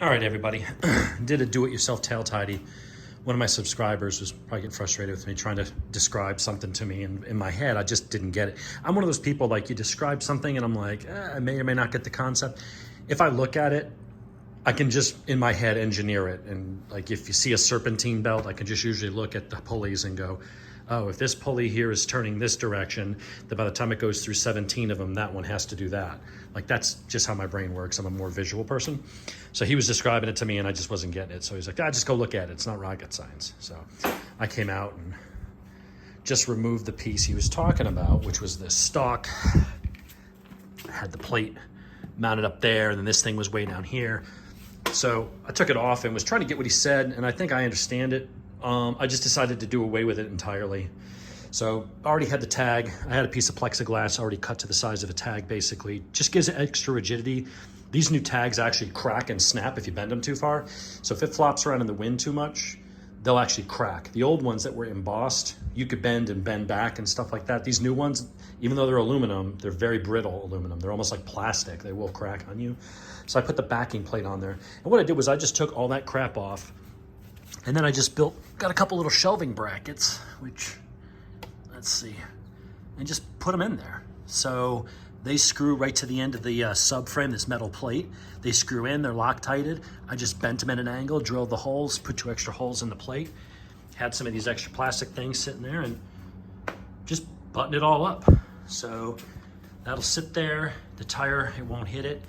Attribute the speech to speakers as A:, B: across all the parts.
A: All right, everybody. Did a do-it-yourself tail tidy. One of my subscribers was probably getting frustrated with me trying to describe something to me, and in my head, I just didn't get it. I'm one of those people, like, you describe something, and I'm like, I may or may not get the concept. If I look at it, I can just, in my head, engineer it. And, like, if you see a serpentine belt, I can just usually look at the pulleys and go, oh, if this pulley here is turning this direction, then by the time it goes through 17 of them, that one has to do that. Like, that's just how my brain works. I'm a more visual person. So he was describing it to me and I just wasn't getting it. So he's like, just go look at it. It's not rocket science. So I came out and just removed the piece he was talking about, which was this stock. I had the plate mounted up there, and then this thing was way down here. So I took it off and was trying to get what he said, and I think I understand it. I just decided to do away with it entirely. So I already had the tag. I had a piece of plexiglass already cut to the size of a tag, basically. Just gives it extra rigidity. These new tags actually crack and snap if you bend them too far. So if it flops around in the wind too much, they'll actually crack. The old ones that were embossed, you could bend and bend back and stuff like that. These new ones, even though they're aluminum, they're very brittle aluminum. They're almost like plastic. They will crack on you. So I put the backing plate on there. And what I did was I just took all that crap off, and then I just got a couple little shelving brackets, which, let's see, and just put them in there. So they screw right to the end of the subframe, this metal plate. They screw in, they're Loctited. I just bent them at an angle, drilled the holes, put 2 extra holes in the plate, had some of these extra plastic things sitting there, and just button it all up. So that'll sit there. The tire, it won't hit it.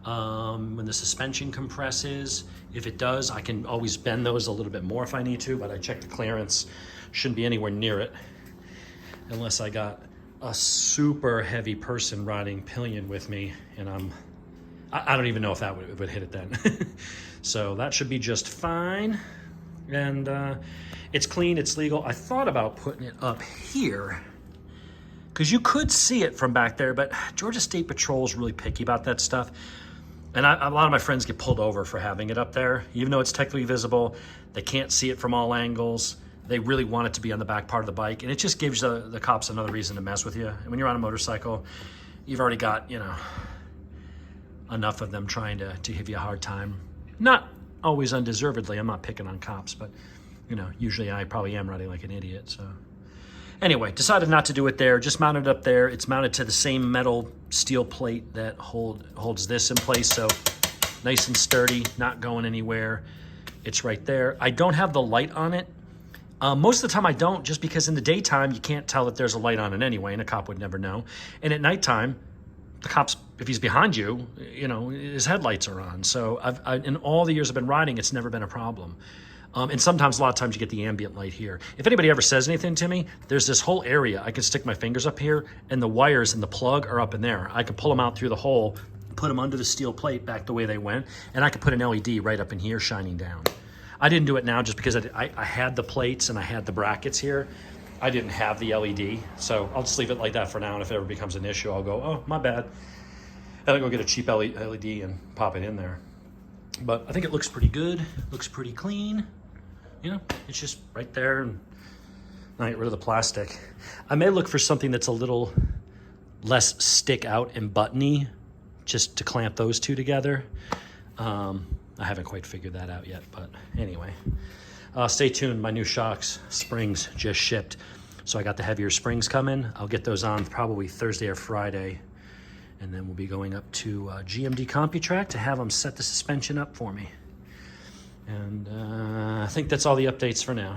A: When the suspension compresses, if it does, I can always bend those a little bit more if I need to, but I checked the clearance. Shouldn't be anywhere near it unless I got a super heavy person riding pillion with me, and I don't even know if that would hit it then. So that should be just fine. And it's clean, it's legal. I thought about putting it up here because you could see it from back there, but Georgia State Patrol is really picky about that stuff. And a lot of my friends get pulled over for having it up there. Even though it's technically visible, they can't see it from all angles. They really want it to be on the back part of the bike. And it just gives the cops another reason to mess with you. And when you're on a motorcycle, you've already got, enough of them trying to give you a hard time. Not always undeservedly. I'm not picking on cops, but, usually I probably am riding like an idiot, so. Anyway, decided not to do it there, just mounted it up there. It's mounted to the same metal steel plate that holds this in place, so nice and sturdy, not going anywhere. It's right there. I don't have the light on it. Most of the time I don't, just because in the daytime you can't tell that there's a light on it anyway, and a cop would never know. And at nighttime, the cops, if he's behind you, his headlights are on. So in all the years I've been riding, it's never been a problem. And sometimes, a lot of times, you get the ambient light here. If anybody ever says anything to me, there's this whole area. I can stick my fingers up here, and the wires and the plug are up in there. I can pull them out through the hole, put them under the steel plate back the way they went, and I could put an LED right up in here shining down. I didn't do it now just because I had the plates and I had the brackets here. I didn't have the LED, so I'll just leave it like that for now, and if it ever becomes an issue, I'll go, oh, my bad. And I'll go get a cheap LED and pop it in there. But I think it looks pretty good, looks pretty clean. It's just right there, and I get rid of the plastic. I may look for something that's a little less stick out and buttony, just to clamp those two together. I haven't quite figured that out yet, but anyway. Stay tuned, my new shocks, springs just shipped. So I got the heavier springs coming. I'll get those on probably Thursday or Friday, and then we'll be going up to GMD CompuTrack to have them set the suspension up for me. And I think that's all the updates for now.